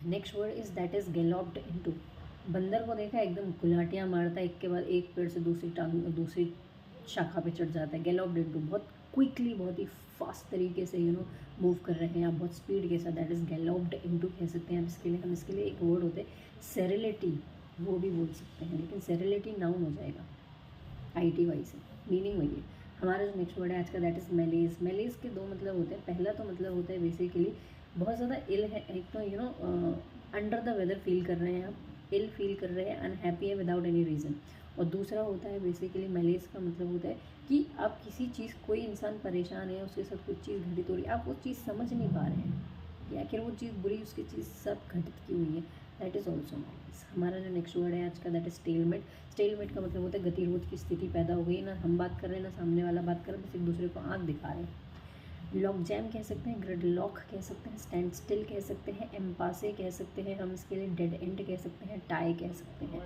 Next word is that is galloped into. बंदर को देखा एकदम गुलाटियाँ मारता है, एक के बाद एक पेड़ से दूसरी टांग दूसरी शाखा पे चढ़ जाता है। गैलॉप्ड इनटू, बहुत क्विकली, बहुत ही फास्ट तरीके से मूव कर रहे हैं आप, बहुत स्पीड के साथ, दैट इज गैलॉप्ड इनटू कह सकते हैं हम इसके लिए एक वर्ड होते हैं सेरेलिटी, वो भी बोल सकते हैं, लेकिन सेरेलिटी नाउन हो जाएगा ITY से, मीनिंग वही है। हमारा जो नेक्स्ट वर्ड है आज का दैट इज़ मेलेज। मेलेज के दो मतलब होते हैं। पहला तो मतलब होता है बेसिकली बहुत ज़्यादा इल है, एक तो अंडर द वेदर फील कर रहे हैं आप, इल फील कर रहे हैं, अनहैप्पी है विदाउट एनी रीज़न। और दूसरा होता है बेसिकली मेलेज का मतलब होता है कि आप किसी चीज़, कोई इंसान परेशान है, उसके साथ कुछ चीज़ घटित हो रही है, आप वो चीज़ समझ नहीं पा रहे हैं कि आखिर वो चीज़ बुरी, उसकी चीज़ सब घटित की हुई है, दैट इज़ ऑल्सो मेलेज। हमारा जो नेक्स्ट वर्ड है आज का दैट इज स्टेलमेट। स्टेलमेट का मतलब होता है गतिरोध की स्थिति पैदा हो गई, ना हम बात कर रहे हैं ना सामने वाला बात कर रहे हैं, बस एक दूसरे को आँख दिखा रहे हैं। लॉक जैम कह सकते हैं, ग्रिड लॉक कह सकते हैं, स्टैंड स्टिल कह सकते हैं, एम्पासे कह सकते हैं हम इसके लिए, डेड एंड कह सकते हैं, टाई कह सकते हैं।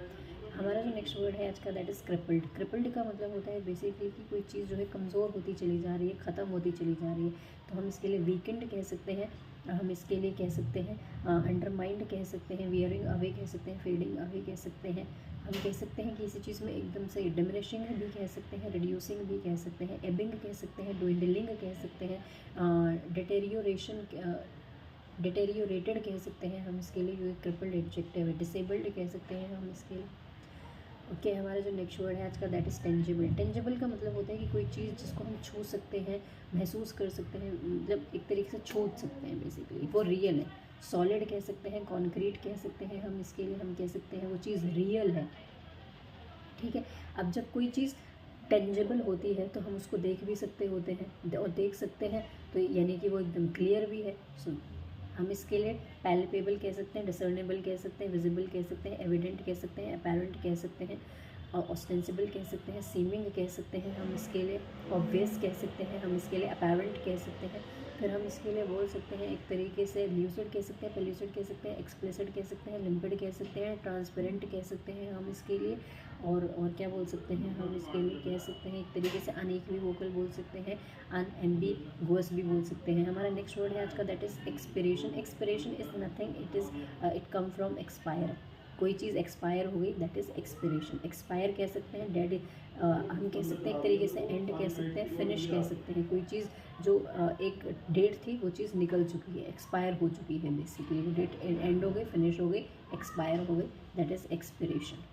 हमारा जो नेक्स्ट वर्ड है आज का दैट इज़ क्रिपल्ड। क्रिपल्ड का मतलब होता है बेसिकली कि कोई चीज़ जो है कमज़ोर होती चली जा रही है, ख़त्म होती चली जा रही है, तो हम इसके लिए वीकेंड कह सकते हैं, हम इसके लिए कह सकते हैं अंडरमाइंड कह सकते हैं, वियरिंग अवे कह सकते हैं, फेडिंग अवे कह सकते हैं। हम कह सकते हैं कि किसी चीज़ में एकदम से डिमिनिशिंग भी कह सकते हैं, रिड्यूसिंग भी कह सकते हैं, एबिंग कह सकते हैं, dwindling कह सकते हैं, डिटेरियोरेटेड कह सकते हैं हम इसके लिए, जो क्रिपल्ड एडजेक्टिव है। डिसेबल्ड कह सकते हैं हम इसके लिए। ओके, हमारा जो नेक्स्ट वर्ड है आज का दैट इज़ टेंजिबल। टेंजिबल का मतलब होता है कि कोई चीज़ जिसको हम छू सकते हैं, महसूस कर सकते हैं, मतलब एक तरीके से छू सकते हैं, बेसिकली वो रियल है। सॉलिड कह सकते हैं, कॉन्क्रीट कह सकते हैं हम इसके लिए, हम कह सकते हैं वो चीज़ रियल है, ठीक है। अब जब कोई चीज़ टेंजिबल होती है तो हम उसको देख भी सकते होते हैं, और देख सकते हैं तो यानी कि वो एकदम क्लियर भी है। सो हम इसके लिए पैल्पेबल कह सकते हैं, डिसर्नेबल कह सकते हैं, विजिबल कह सकते हैं, एविडेंट कह सकते हैं, अपैरेंट कह सकते हैं, और ऑस्टेंसिबल कह सकते हैं, सीमिंग कह सकते हैं हम इसके लिए, ऑब्वियस कह सकते हैं हम इसके लिए, अपैरेंट कह सकते हैं। फिर हम इसके लिए बोल सकते हैं एक तरीके से ल्यूसिड कह सकते हैं, पेल्यूसिड कह सकते हैं, एक्सप्लिसिट कह सकते हैं, लिम्पिड कह सकते हैं, ट्रांसपेरेंट कह सकते हैं हम इसके लिए, और क्या बोल सकते हैं हम इसके लिए, कह सकते हैं एक तरीके से अनइक्विवोकल बोल सकते हैं, अनएम्बिगुअस भी बोल सकते हैं। हमारा नेक्स्ट वर्ड है आज का that is expiration. Expiration is nothing, it come from expire. कोई चीज़ एक्सपायर हो गई, दैट इज़ एक्सपिरेशन। एक्सपायर कह सकते हैं, डेड हम कह सकते हैं एक तरीके से, एंड कह सकते हैं, फिनिश कह सकते हैं। कोई चीज़ जो एक डेट थी वो चीज़ निकल चुकी है, एक्सपायर हो चुकी है, बेसिकली वो डेट एंड हो गई, फिनिश हो गई, एक्सपायर हो गई, दैट इज़ एक्सपिरेशन।